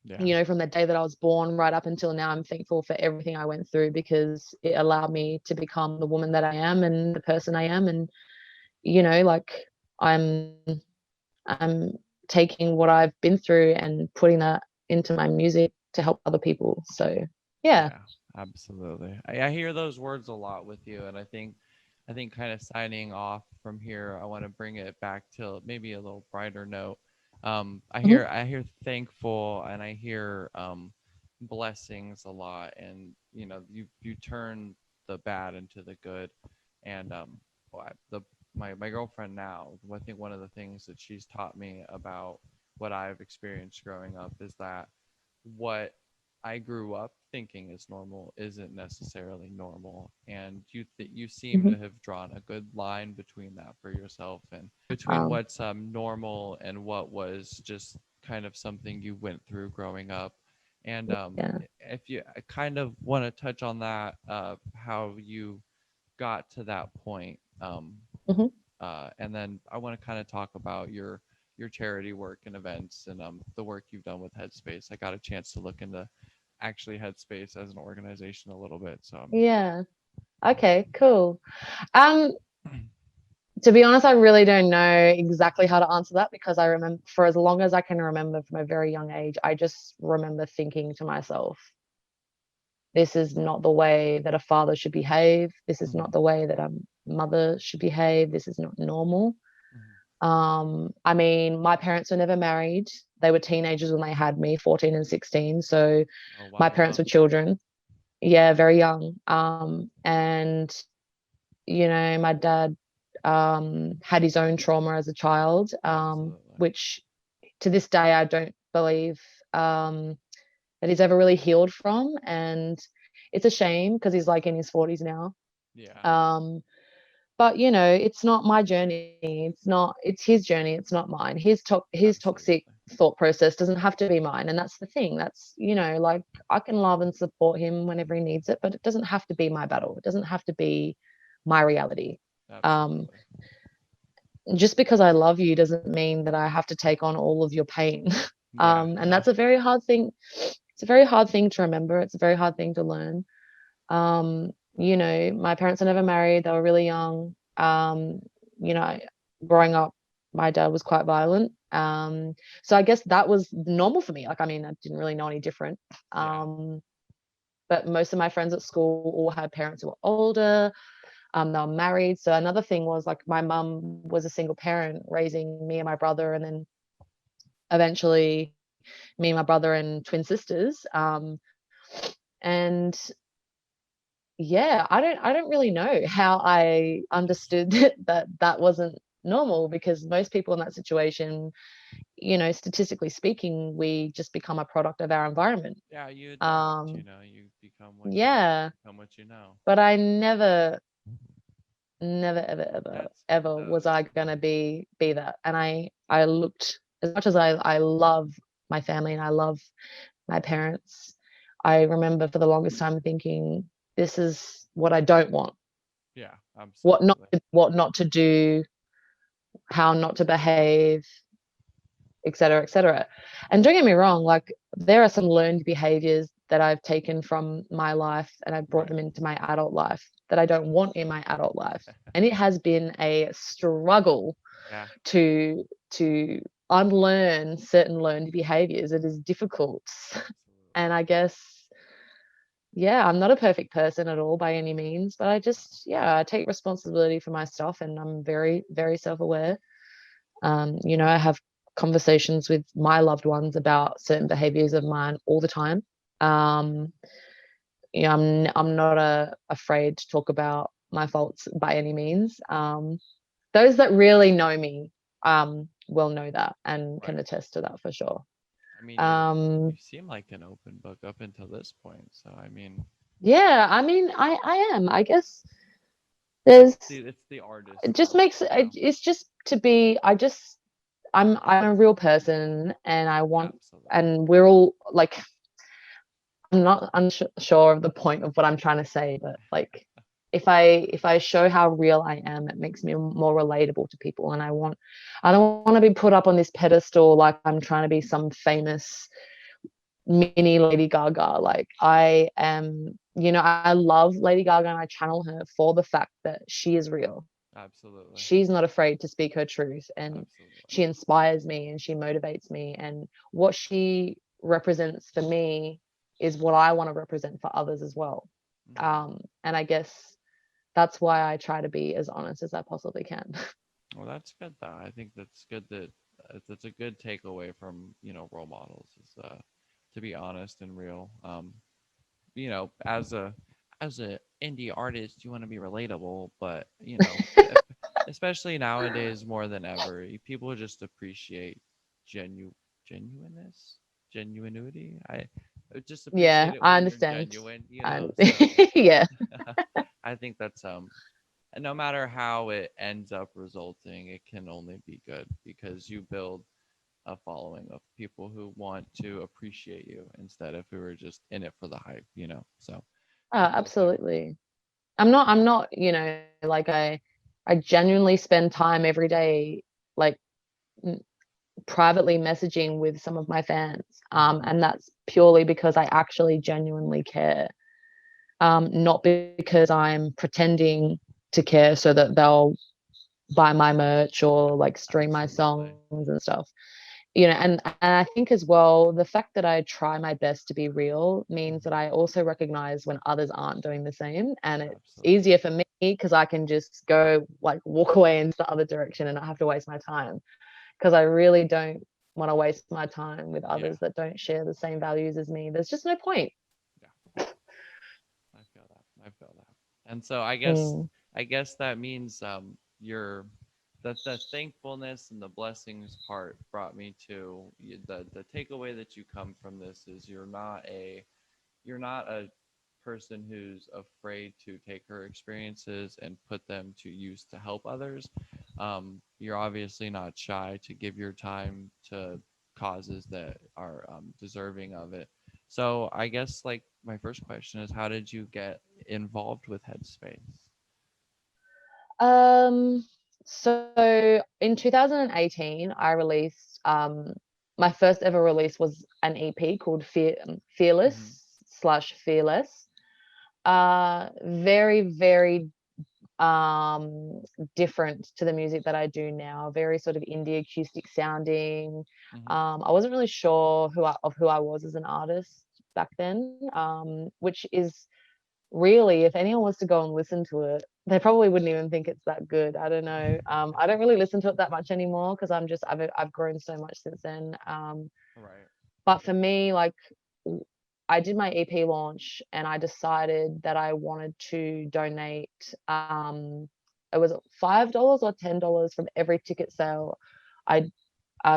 B: Yeah.
C: from the day that I was born right up until now. I'm thankful for everything I went through because it allowed me to become the woman that I am and the person I am. And, like, I'm I'm taking what I've been through and putting that into my music to help other people. So, yeah.
B: Yeah, absolutely. I hear those words a lot with you, and I think kind of signing off from here, I want to bring it back to maybe a little brighter note.
C: Mhm.
B: I hear thankful, and I hear blessings a lot, and you turn the bad into the good, and well, the my girlfriend now, I think one of the things that she's taught me about what I've experienced growing up is that what I grew up thinking is normal isn't necessarily normal, and you seem
C: Mhm.
B: to have drawn a good line between that for yourself and between
C: Um,
B: what's normal and what was just kind of something you went through growing up. And
C: yeah.
B: if you I kind of want to touch on that, how you got to that point,
C: Mhm.
B: and then I want to kind of talk about your charity work and events and the work you've done with Headspace. I got a chance to look into actually Headspace as an organization a little bit. So
C: Yeah. Okay, cool. Um, to be honest, I really don't know exactly how to answer that because I remember, for as long as I can remember from a very young age, I just remember thinking to myself, this is not the way that a father should behave. This is
B: mhm,
C: not the way that a mother should behave. This is not normal.
B: mhm.
C: I mean, my parents were never married. They were teenagers when they had me, 14 and 16. So
B: Oh
C: my
B: wow,
C: parents were
B: young.
C: children. Yeah, very young. And my dad, had his own trauma as a child,
B: Absolutely.
C: which to this day I don't believe, that he's ever really healed from. And it's a shame because he's like in his 40s now.
B: Yeah,
C: Um, but it's not my journey. It's his journey. It's not mine. His toxic
B: absolutely.
C: thought process doesn't have to be mine. And that's the thing. That's, like, I can love and support him whenever he needs it, but it doesn't have to be my battle. It doesn't have to be my reality. Um,
B: Absolutely.
C: just because I love you doesn't mean that I have to take on all of your pain.
B: Yeah,
C: And
B: yeah.
C: that's a very hard thing. It's a very hard thing to remember. It's a very hard thing to learn. My parents are never married. They were really young. You know, growing up, my dad was quite violent. So I guess that was normal for me. Like, I mean, I didn't really know any different.
B: Yeah.
C: But most of my friends at school all had parents who were older. They were married. So another thing was like my mum was a single parent raising me and my brother, and then eventually me and my brother and twin sisters. And yeah, I don't really know how I understood that that wasn't normal, because most people in that situation, statistically speaking, we just become a product of our environment.
B: Yeah, you adapt,
C: Um,
B: you
C: yeah,
B: become what you know.
C: but I never, ever, ever,
B: That's good
C: ever
B: though.
C: was I gonna be that. And I looked, as much as I love my family and I love my parents, I remember for the longest time thinking, this is what I don't want.
B: Yeah,
C: What not
B: absolutely.
C: to, what not to do, how not to behave, et cetera, et cetera. And don't get me wrong, like there are some learned behaviors that I've taken from my life and I've brought
B: Right.
C: them into my adult life that I don't want in my adult life. And it has been a struggle
B: Yeah,
C: to unlearn certain learned behaviors. It is difficult.
B: absolutely.
C: And I guess, yeah, I'm not a perfect person at all by any means, but I
B: No.
C: just, yeah, I take responsibility for my stuff, and I'm very, very self-aware. I have conversations with my loved ones about certain behaviors of mine all the time. Um, I'm not afraid to talk about my faults by any means. Those that really know me will know that and can
B: Right.
C: attest to that for sure.
B: I mean, you
C: Um,
B: seem like an open book up until this point. So I mean,
C: yeah, I mean, I am. I guess
B: it's
C: there's
B: the artist
C: it just
B: part,
C: makes it's just to be. I'm a real person, and I want,
B: Absolutely.
C: and we're all like, I'm not unsure of the point of what I'm trying to say, but like if I show how real I am, it makes me more relatable to people. And I don't want to be put up on this pedestal like I'm trying to be some famous mini Lady Gaga. Like I am, I love Lady Gaga and I channel her for the fact that she is real.
B: Absolutely.
C: She's not afraid to speak her truth, and
B: Absolutely.
C: she inspires me and she motivates me, and what she represents for me is what I want to represent for others as well.
B: Hmm.
C: And I guess that's why I try to be as honest as I possibly can.
B: Well, that's good though. I think that's good that that's a good takeaway from role models is to be honest and real. As a indie artist, you want to be relatable, but especially nowadays more than ever, people just appreciate genu genuineness, genuinity. I just appreciate
C: Yeah,
B: it
C: I
B: when you're
C: understand.
B: genuine,
C: And
B: So
C: yeah.
B: I think that's and no matter how it ends up resulting, it can only be good because you build a following of people who want to appreciate you instead of who are just in it for the hype. So kudos there.
C: Absolutely. I'm not, like I genuinely spend time every day, like privately messaging with some of my fans.
B: Hmm.
C: And that's purely because I actually genuinely care. Not because I'm pretending to care so that they'll buy my merch or like stream my
B: Absolutely.
C: songs and stuff. And I think as well, the fact that I try my best to be real means that
B: Hmm.
C: I also recognize when others aren't doing the same. And it's
B: Absolutely.
C: easier for me because I can just go like walk away into the other direction and not have to waste my time, because I really don't want to waste my time with
B: Yeah.
C: others that don't share the same values as me. There's just no point.
B: Yeah. I feel that. I feel that. And so
C: Mm.
B: I guess that means your that the thankfulness and the blessings part brought me to the takeaway that you come from this is you're not a person who's afraid to take her experiences and put them to use to help others. You're obviously not shy to give your time to causes that are deserving of it. So I guess like my first question is, how did you get involved with Headspace?
C: Um, so in 2018, I released my first ever release was an EP called
B: Hmm.
C: Fearless slash Fearless. Very, very um different to the music that I do now, very sort of indie acoustic sounding.
B: Hmm.
C: I wasn't really sure who I was as an artist back then, which is really, if anyone was to go and listen to it, they probably wouldn't even think it's that good. I don't know. I don't really listen to it that much anymore because I've grown so much since then.
B: Right.
C: But for me, like, I did my EP launch and I decided that I wanted to donate. It was $5 or $10 from every ticket sale I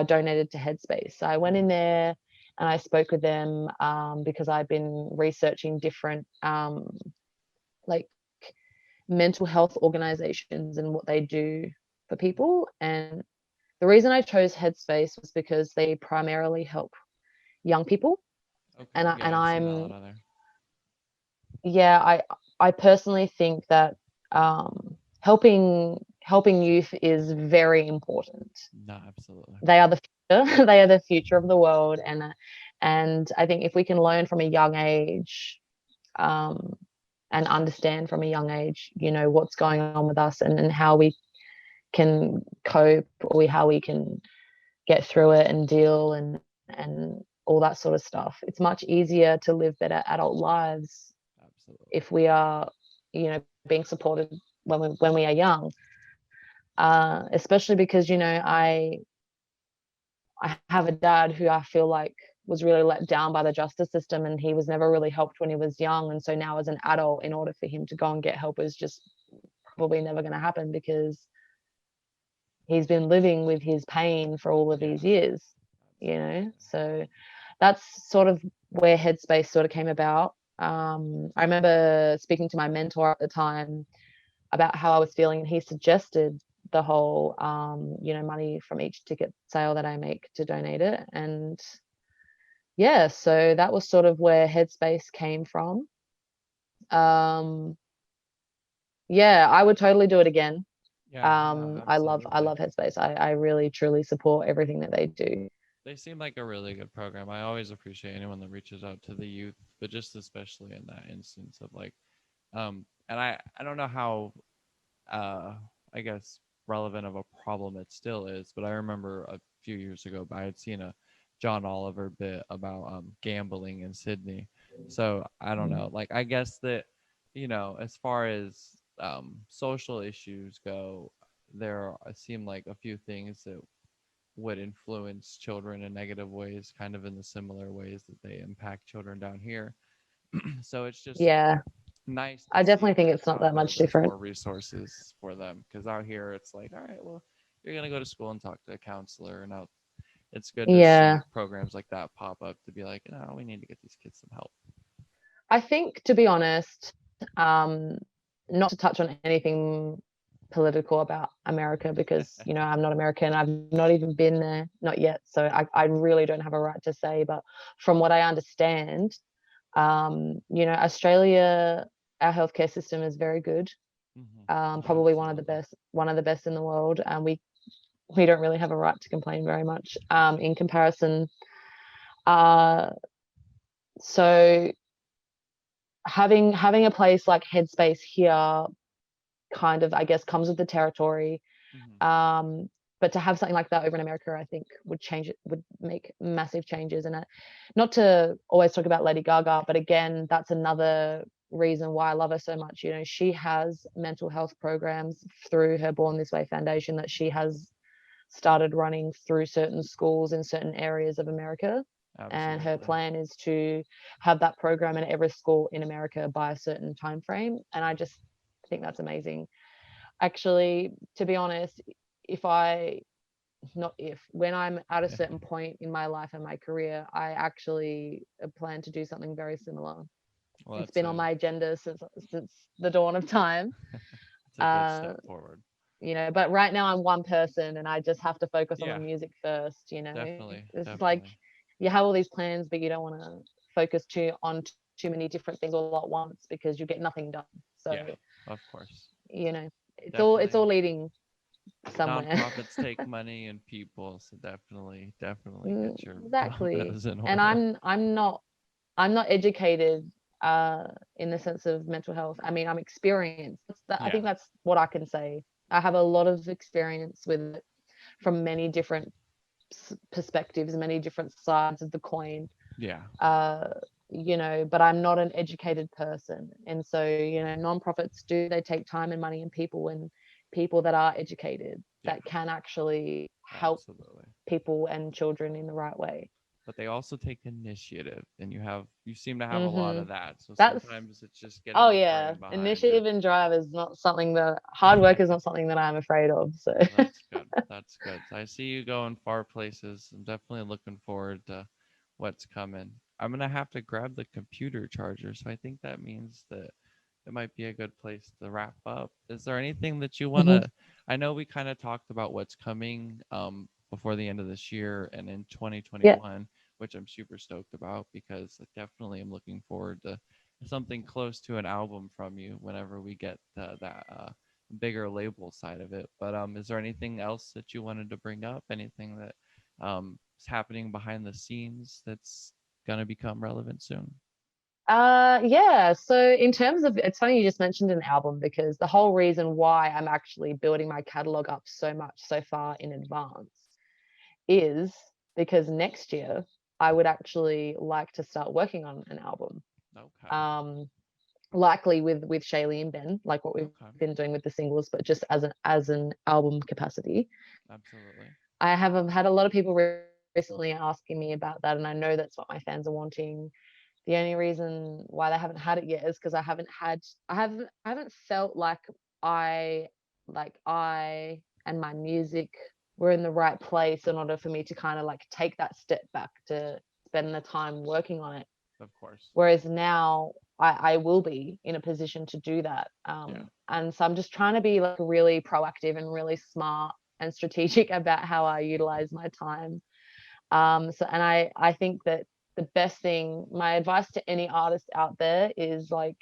C: donated to Headspace. So I went in
B: Hmm.
C: there and I spoke with them, because I've been researching different, like, mental health organizations and what they do for people. And the reason I chose Headspace was because they primarily help young people.
B: Okay.
C: And
B: Yeah, I've seen that a lot on there.
C: yeah, I personally think that, helping youth is very important.
B: No, absolutely.
C: They are the future. They are the future of the world, and I think if we can learn from a young age, um, and understand from a young age, what's going on with us, and how we can cope, or how we can get through it and deal, and all that sort of stuff. It's much easier to live better adult lives
B: Absolutely.
C: if we are, being supported when we are young. Especially because I have a dad who I feel like was really let down by the justice system, and he was never really helped when he was young, and so now as an adult, in order for him to go and get help is just probably never going to happen because he's been living with his pain for all of
B: Yeah,
C: these years.
B: absolutely.
C: So that's sort of where Headspace sort of came about. I remember speaking to my mentor at the time about how I was feeling, and he suggested the whole, money from each ticket sale that I make to donate it. And yeah, so that was sort of where Headspace came from. Um, yeah, I would totally do it again.
B: Yeah, no,
C: I love
B: absolutely.
C: Headspace. I really truly support everything that they do.
B: They seem like a really good program. I always appreciate anyone that reaches out to the youth, but just especially in that instance of like, and I don't know how, uh, I guess relevant of a problem it still is, but I remember a few years ago I had seen a John Oliver bit about gambling in Sydney. So I don't know. Like I guess that, as far as social issues go, there seem like a few things that would influence children in negative ways, kind of in the similar ways that they impact children down here. So it's just
C: Yeah,
B: nice to
C: I
B: see
C: definitely think
B: that
C: it's not
B: out
C: that
B: there
C: much
B: there's
C: different.
B: more resources for them, because out here it's like, all right, well, you're gonna go to school and talk to a counselor, and out it's good to see
C: Yeah,
B: programs like that pop up to be like, no, we need to get these kids some help.
C: I think, to be honest, not to touch on anything political about America, because I'm not American. I've not even been there, not yet. So I really don't have a right to say. But from what I understand, Australia, our healthcare system is very good.
B: Hmm. No,
C: Probably
B: absolutely.
C: one of the best in the world, and we don't really have a right to complain very much, in comparison. Uh, so having a place like Headspace here kind of, I guess, comes with the territory.
B: Hmm.
C: Um, but to have something like that over in America, I think would make massive changes. And not to always talk about Lady Gaga, but again, that's another reason why I love her so much. She has mental health programs through her Born This Way Foundation that she has started running through certain schools in certain areas of America. And her
B: Absolutely.
C: plan is to have that program in every school in America by a certain time frame. And I just think that's amazing. Actually, to be honest, if I not if when I'm at a certain point in my life and my career, I actually plan to do something very similar.
B: Well,
C: It's
B: that's
C: been on
B: a
C: my agenda since the dawn of time.
B: it's a good
C: Uh,
B: step forward.
C: but right now I'm one person and I just have to focus on the
B: Yeah,
C: music first.
B: definitely,
C: It's like
B: definitely.
C: you have all these plans, but you don't want to focus too many different things all at once because you get nothing done. So,
B: Yeah, of course.
C: you know, it's all
B: Definitely.
C: leading somewhere.
B: Nonprofits take money and people, so definitely get your
C: Exactly.
B: dominoes in
C: And
B: order.
C: I'm not educated in the sense of mental health. I mean, I'm experienced. I
B: Yeah.
C: think that's what I can say. I have a lot of experience with it from many different perspectives, many different sides of the coin.
B: Yeah.
C: Uh, but I'm not an educated person. And so, nonprofits they take time and money and people that are educated
B: Yeah.
C: that can actually help
B: Absolutely.
C: people and children in the right way.
B: But they also take initiative, and you seem to have a lot
C: Hmm.
B: of that. So
C: That's
B: sometimes it's just getting
C: Oh
B: the
C: yeah,
B: brain behind it.
C: initiative and drive is not something that hard work is not something that I'm afraid of. So
B: Well, that's good. That's good. I see you going far places. I'm definitely looking forward to what's coming. I'm gonna have to grab the computer charger, so I think that means that it might be a good place to wrap up. Is there anything that you
C: Mhm.
B: wanna? I know we kind of talked about what's coming before the end of this year and in
C: Yeah.
B: 2021, which I'm super stoked about because I definitely am looking forward to something close to an album from you whenever we get that bigger label side of it. But is there anything else that you wanted to bring up? Anything that is happening behind the scenes that's gonna become relevant soon?
C: Yeah. So in terms of, it's funny you just mentioned an album because the whole reason why I'm actually building my catalog up so much so far in advance is because next year I would actually like to start working on an album.
B: Okay.
C: Um, Likely with Shaylee and Ben, like what we've
B: Okay.
C: been doing with the singles, but just as an album capacity.
B: Absolutely.
C: I have had a lot of people recently asking me about that, and I know that's what my fans are wanting. The only reason why they haven't had it yet is because I haven't felt like I I and my music were in the right place in order for me to kind of like take that step back to spend the time working on it.
B: Of course.
C: Whereas now I will be in a position to do that.
B: Yeah.
C: And so I'm just trying to be like really proactive and really smart and strategic about how I utilize my time. And I think that the best thing, my advice to any artist out there is like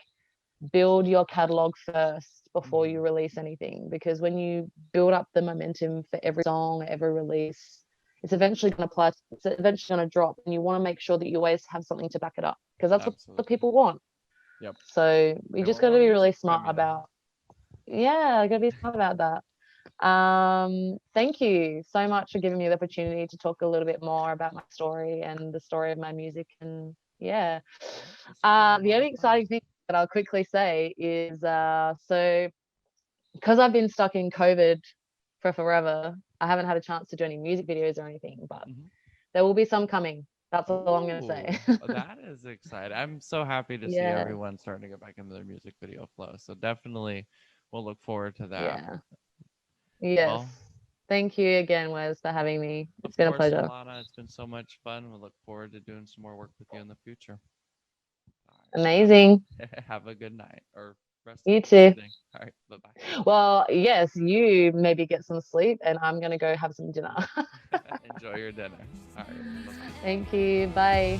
C: build your catalog first before
B: Hmm.
C: you release anything, because when you build up the momentum for every song, every release, it's eventually going to drop, and you want to make sure that you always have something to back it up because that's what the
B: Absolutely.
C: people want.
B: Yep.
C: So we
B: They
C: just
B: want
C: got to
B: more
C: be really
B: music
C: smart
B: from you.
C: about, yeah, got to be smart about that. Thank you so much for giving me the opportunity to talk a little bit more about my story and the story of my music. And yeah,
B: Yeah, this has been a
C: the
B: lot of
C: only
B: fun.
C: exciting thing that I'll quickly say is so because I've been stuck in COVID for forever, I haven't had a chance to do any music videos or anything, but
B: Hmm.
C: there will be some coming. That's all I'm going to
B: Ooh,
C: say.
B: that is exciting. I'm so happy to see
C: Yeah,
B: everyone starting to get back into their music video flow. So definitely we'll look forward to that.
C: yeah, yes.
B: Well,
C: Thank you again, Wes, for having me.
B: of
C: It's been a
B: course,
C: pleasure.
B: Alana, it's been so much fun. We look forward to doing some more work with you in the future. All right.
C: Amazing.
B: Have a good night or rest of
C: You
B: the
C: too.
B: evening. All right. Bye bye.
C: Well, yes, you maybe get some sleep, and I'm going to go have some dinner.
B: Enjoy your dinner. All right. Bye bye.
C: Thank you. Bye.